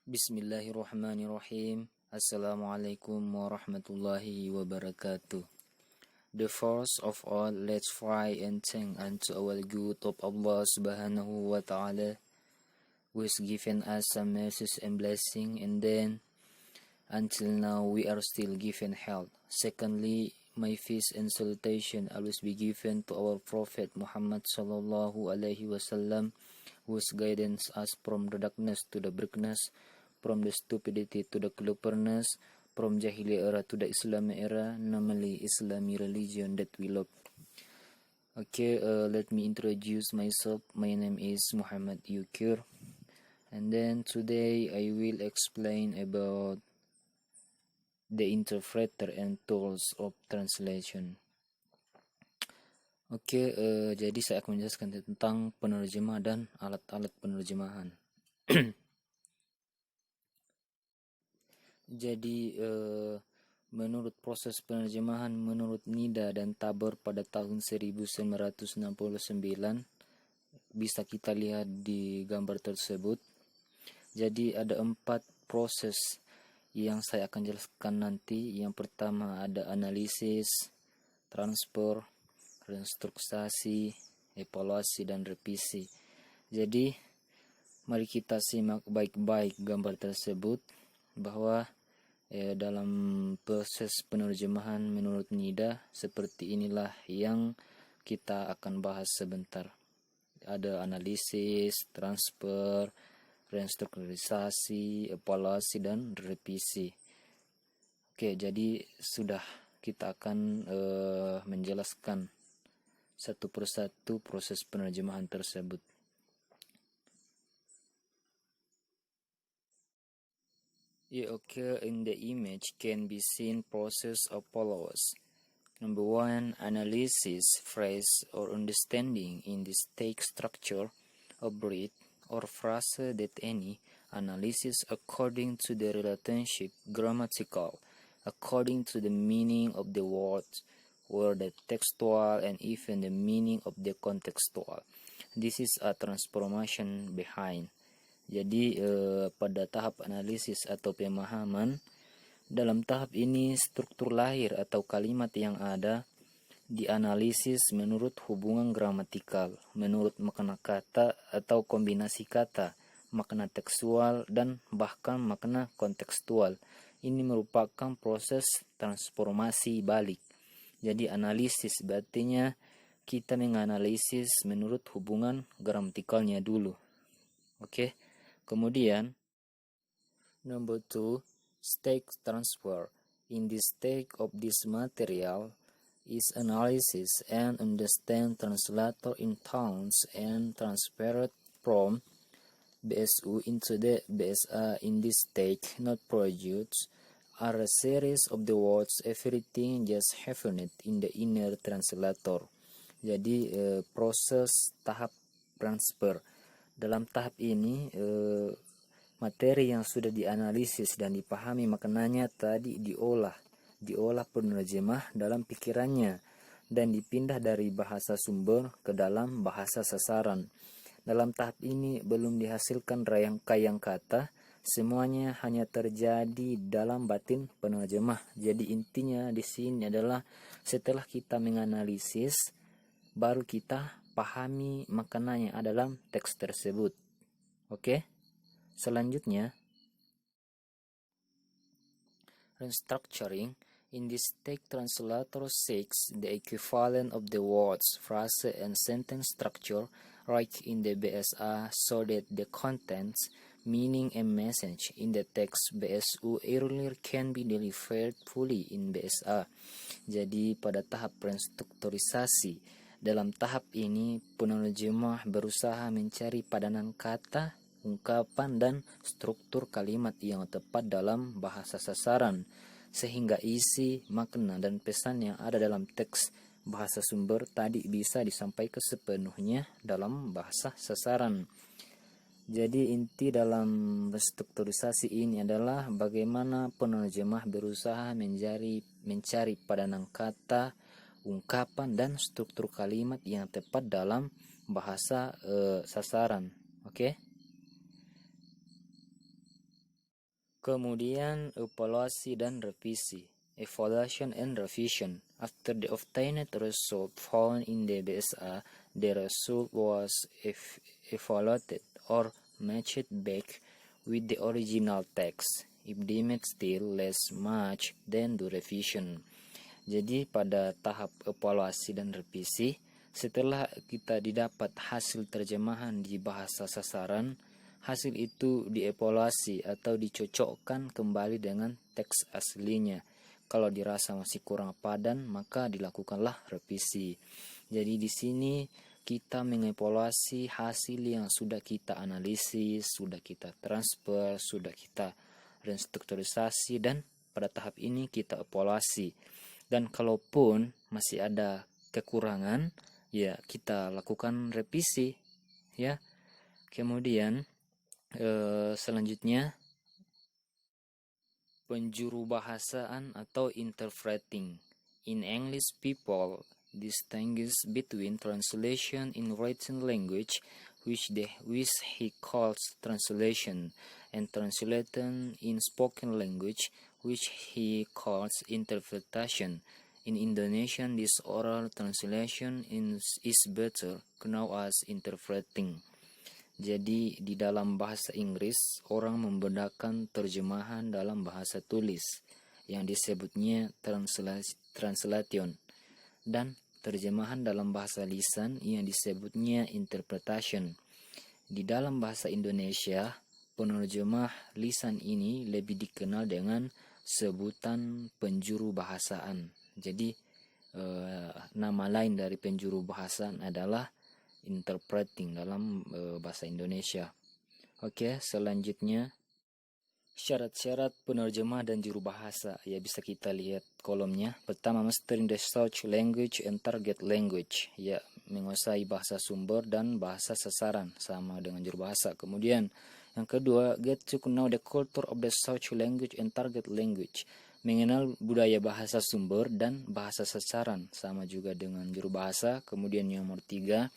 Bismillahirrahmanirrahim. Assalamualaikum warahmatullahi wabarakatuh. The first of all, let's pray and thank unto our good of Allah subhanahu wa ta'ala, who has given us some mercies and blessing, and then until now we are still given health. Secondly, my peace and salutation always be given to our Prophet Muhammad sallallahu alaihi wasallam, whose guidance us from the darkness to the brightness, from the stupidity to the cleverness, from Jahiliyyah era to the Islamic era, namely Islamic religion that we love. Okay, let me introduce myself. My name is Muhammad Yukir, and then today I will explain about the interpreter and tools of translation. Oke, jadi saya akan menjelaskan tentang penerjemah dan alat-alat penerjemahan. Jadi, menurut proses penerjemahan menurut Nida dan Tabor pada tahun 1969, bisa kita lihat di gambar tersebut. Jadi ada 4 proses yang saya akan jelaskan nanti. Yang pertama ada analisis, transfer, restrukturisasi, evaluasi, dan revisi. Jadi mari kita simak baik-baik gambar tersebut, bahwa dalam proses penerjemahan menurut Nida seperti inilah yang kita akan bahas sebentar. Ada analisis, transfer, restrukturisasi, evaluasi, dan revisi. Oke, jadi sudah kita akan menjelaskan satu persatu proses penerjemahan tersebut. In the image can be seen process of follows. Number 1, analysis, phrase, or understanding in this text structure, a breed, or phrase that any analysis according to the relationship grammatical, according to the meaning of the words, or the textual, and even the meaning of the contextual. This is a transformation behind. Jadi pada tahap analisis atau pemahaman, dalam tahap ini struktur lahir atau kalimat yang ada dianalisis menurut hubungan gramatikal, menurut makna kata atau kombinasi kata, makna tekstual, dan bahkan makna kontekstual. Ini merupakan proses transformasi balik. Jadi analisis berarti kita menganalisis menurut hubungan gramatikalnya dulu. Oke. Kemudian, number 2, stake transfer. In the stake of this material is analysis and understand translator intents and transferred from BSU into the BSA. In this stake, not produce, are a series of the words everything just happened in the inner translator. Jadi proses tahap transfer. Dalam tahap ini materi yang sudah dianalisis dan dipahami maknanya tadi diolah penerjemah dalam pikirannya dan dipindah dari bahasa sumber ke dalam bahasa sasaran. Dalam tahap ini belum dihasilkan rangkaian kata, semuanya hanya terjadi dalam batin penerjemah. Jadi intinya di sini adalah setelah kita menganalisis, baru kita pahami maknanya dalam teks tersebut. Oke. Selanjutnya, restructuring. In this text, translator seeks the equivalent of the words, phrase, and sentence structure right in the BSA so that the contents, meaning, and message in the text BSU earlier can be delivered fully in BSA. Jadi pada tahap restrukturisasi, dalam tahap ini penerjemah berusaha mencari padanan kata, ungkapan, dan struktur kalimat yang tepat dalam bahasa sasaran, sehingga isi, makna, dan pesan yang ada dalam teks bahasa sumber tadi bisa disampaikan sepenuhnya dalam bahasa sasaran. Jadi inti dalam restrukturisasi ini adalah bagaimana penerjemah berusaha mencari padanan kata, ungkapan, dan struktur kalimat yang tepat dalam bahasa sasaran. Oke. Kemudian evaluasi dan revisi. Evaluation and revision. After the obtained result found in the BSA, the result was evaluated or matched back with the original text. If deemed still less much, then do revision. Jadi pada tahap evaluasi dan revisi, setelah kita didapat hasil terjemahan di bahasa sasaran, hasil itu dievaluasi atau dicocokkan kembali dengan teks aslinya. Kalau dirasa masih kurang padan, maka dilakukanlah revisi. Jadi di sini kita mengevaluasi hasil yang sudah kita analisis, sudah kita transfer, sudah kita restrukturisasi, dan pada tahap ini kita evaluasi. Dan kalaupun masih ada kekurangan, ya kita lakukan revisi, ya. Kemudian selanjutnya penjuru bahasaan atau interpreting. In English, people distinguish between translation in written language, which he calls translation, and translation in spoken language, which he calls interpretation. In Indonesian, this oral translation is better known as interpreting. Jadi di dalam bahasa Inggris, orang membedakan terjemahan dalam bahasa tulis yang disebutnya translation, dan terjemahan dalam bahasa lisan yang disebutnya interpretation. Di dalam bahasa Indonesia, penerjemah lisan ini lebih dikenal dengan sebutan penjuru bahasaan. Jadi nama lain dari penjuru bahasaan adalah interpreting dalam bahasa Indonesia. Oke, selanjutnya syarat-syarat penerjemah dan juru bahasa. Ya, bisa kita lihat kolomnya. Pertama, mastering the source language and target language. Ya, menguasai bahasa sumber dan bahasa sasaran sama dengan juru bahasa. Kemudian yang kedua, get to know the culture of the source language and target language. Mengenal budaya bahasa sumber dan bahasa sasaran sama juga dengan juru bahasa. Kemudian yang nomor tiga,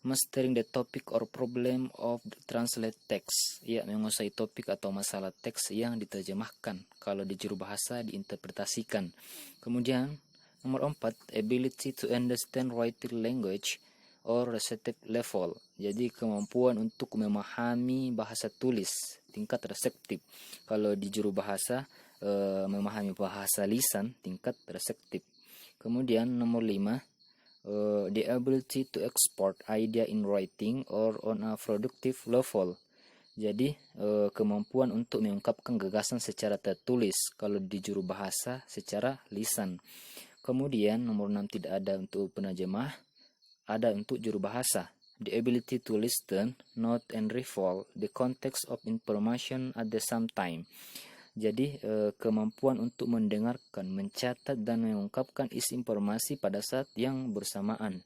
mastering the topic or problem of the translate text. Ya, menguasai topik atau masalah teks yang diterjemahkan. Kalau di juru bahasa diinterpretasikan. Kemudian nomor 4, ability to understand writing language or receptive level. Jadi kemampuan untuk memahami bahasa tulis tingkat reseptif. Kalau di juru bahasa memahami bahasa lisan tingkat reseptif. Kemudian nomor 5, the ability to export idea in writing or on a productive level. Jadi kemampuan untuk mengungkapkan gagasan secara tertulis kalau di juru bahasa secara lisan. Kemudian nomor 6 tidak ada untuk penerjemah, ada untuk juru bahasa. The ability to listen, note and recall the context of information at the same time. Jadi kemampuan untuk mendengarkan, mencatat dan mengungkapkan isi informasi pada saat yang bersamaan.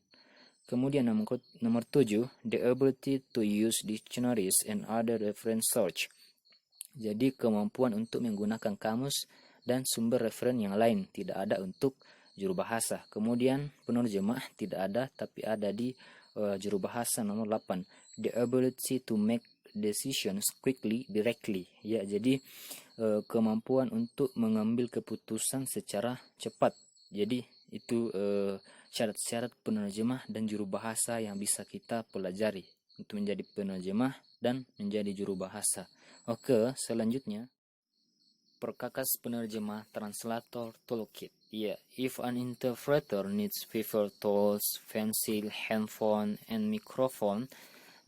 Kemudian nomor 7, the ability to use dictionaries and other reference search. Jadi kemampuan untuk menggunakan kamus dan sumber referen yang lain, tidak ada untuk juru bahasa. Kemudian penerjemah tidak ada, tapi ada di juru bahasa. Nomor 8, the ability to make decisions quickly, directly. Ya, jadi kemampuan untuk mengambil keputusan secara cepat. Jadi itu syarat-syarat penerjemah dan juru bahasa yang bisa kita pelajari untuk menjadi penerjemah dan menjadi juru bahasa. Oke, selanjutnya perkakas penerjemah translator toolkit. Ya, if an interpreter needs paper tools, pencil, handphone, and microphone,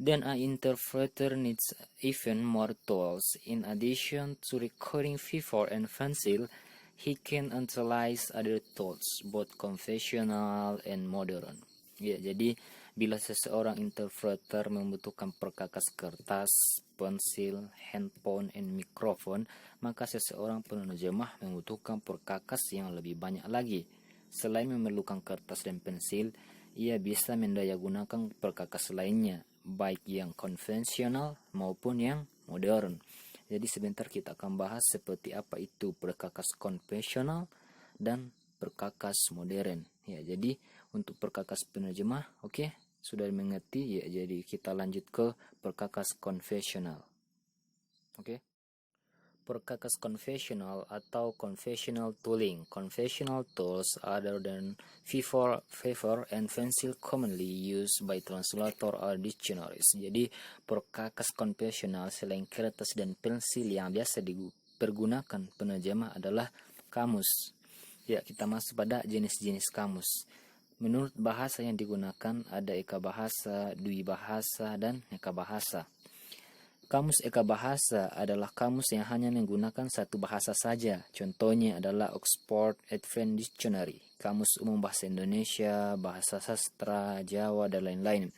then an interpreter needs even more tools. In addition to recording paper and pencil, he can utilize other tools, both conventional and modern. Ya, jadi bila seseorang interpreter membutuhkan perkakas kertas, pensil, handphone, and microphone, maka seseorang penerjemah membutuhkan perkakas yang lebih banyak lagi. Selain memerlukan kertas dan pensil, ia bisa mendayagunakan perkakas lainnya, baik yang konvensional maupun yang modern. Jadi sebentar kita akan bahas seperti apa itu perkakas konvensional dan perkakas modern. Ya, jadi untuk perkakas penerjemah, oke, sudah mengerti ya. Jadi kita lanjut ke perkakas konvensional. Oke. Perkakas konvensional atau conventional tooling. Conventional tools other than paper and pencil commonly used by translator or dictionaries. Jadi perkakas konvensional selain kertas dan pensil yang biasa dipergunakan penerjemah adalah kamus. Ya, kita masuk pada jenis-jenis kamus. Menurut bahasa yang digunakan ada eka bahasa, dwi bahasa, dan eka bahasa. Kamus eka bahasa adalah kamus yang hanya menggunakan satu bahasa saja. Contohnya adalah Oxford Advanced Dictionary, Kamus Umum Bahasa Indonesia, Bahasa Sastra, Jawa, dan lain-lain.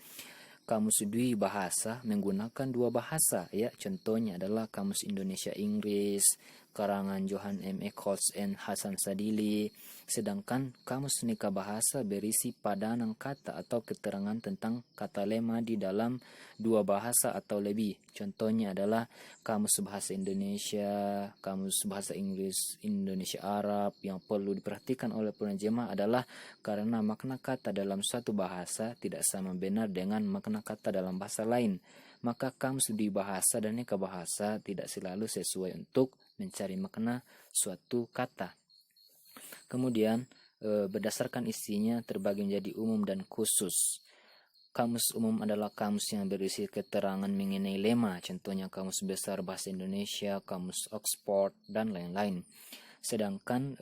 Kamus dwi bahasa menggunakan dua bahasa, ya. Contohnya adalah Kamus Indonesia Inggris, karangan Johan M. Eccles and Hasan Sadili. Sedangkan kamus nika bahasa berisi padanan kata atau keterangan tentang kata lema di dalam dua bahasa atau lebih. Contohnya adalah Kamus Bahasa Indonesia, Kamus Bahasa Inggris Indonesia Arab. Yang perlu diperhatikan oleh penerjemah adalah karena makna kata dalam suatu bahasa tidak sama benar dengan makna kata dalam bahasa lain, maka kamus di bahasa dan eka bahasa tidak selalu sesuai untuk mencari makna suatu kata. Kemudian berdasarkan isinya terbagi menjadi umum dan khusus. Kamus umum adalah kamus yang berisi keterangan mengenai lema, contohnya Kamus Besar Bahasa Indonesia, Kamus Oxford, dan lain-lain. Sedangkan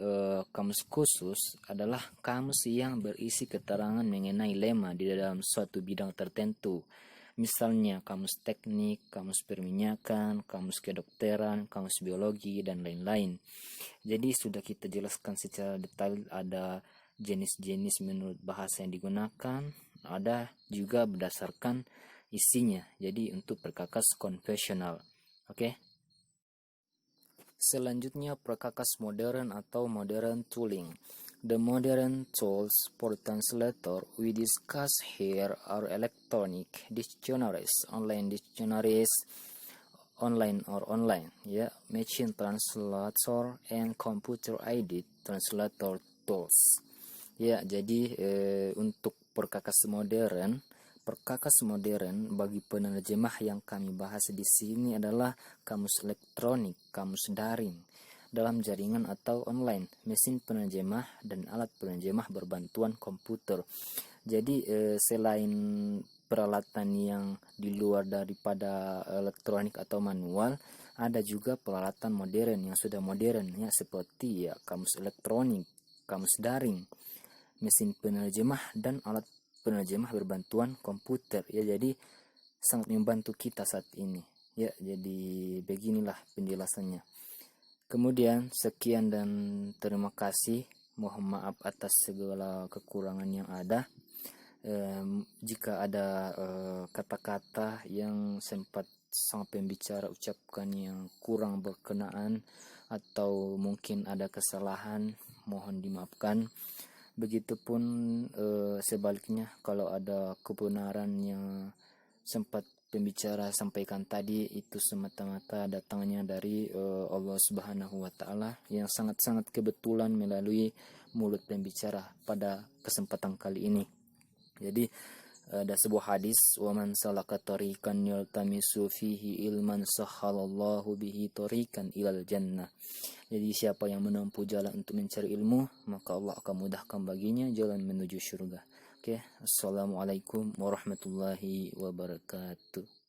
kamus khusus adalah kamus yang berisi keterangan mengenai lema di dalam suatu bidang tertentu. Misalnya kamus teknik, kamus perminyakan, kamus kedokteran, kamus biologi, dan lain-lain. Jadi sudah kita jelaskan secara detail ada jenis-jenis menurut bahasa yang digunakan, ada juga berdasarkan isinya. Jadi untuk perkakas konvensional. Oke. Selanjutnya perkakas modern atau modern tooling. The modern tools for translator we discuss here are electronic dictionaries, online dictionaries, online, ya, machine translator, and computer aided translator tools. Ya, jadi untuk perkakas modern bagi penerjemah yang kami bahas di sini adalah kamus elektronik, kamus daring, dalam jaringan atau online, mesin penerjemah, dan alat penerjemah berbantuan komputer. Jadi selain peralatan yang di luar daripada elektronik atau manual, ada juga peralatan modern yang sudah modern, ya, seperti ya kamus elektronik, kamus daring, mesin penerjemah, dan alat penerjemah berbantuan komputer. Ya, jadi sangat membantu kita saat ini. Ya, jadi beginilah penjelasannya. Kemudian sekian dan terima kasih. Mohon maaf atas segala kekurangan yang ada. Jika ada kata-kata yang sempat sang pembicara ucapkan yang kurang berkenaan atau mungkin ada kesalahan, mohon dimaafkan. Begitupun sebaliknya, kalau ada kebenaran yang sempat pembicara sampaikan tadi, itu semata-mata datangnya dari Allah Subhanahu wa Ta'ala yang sangat-sangat kebetulan melalui mulut pembicara pada kesempatan kali ini. Jadi ada sebuah hadis, wa man salaka tariqan yaltamisu fihi ilman sahhalallahu bihi tariqan ilal jannah. Jadi siapa yang menempuh jalan untuk mencari ilmu, maka Allah akan mudahkan baginya jalan menuju surga. Oke, assalamualaikum warahmatullahi wabarakatuh.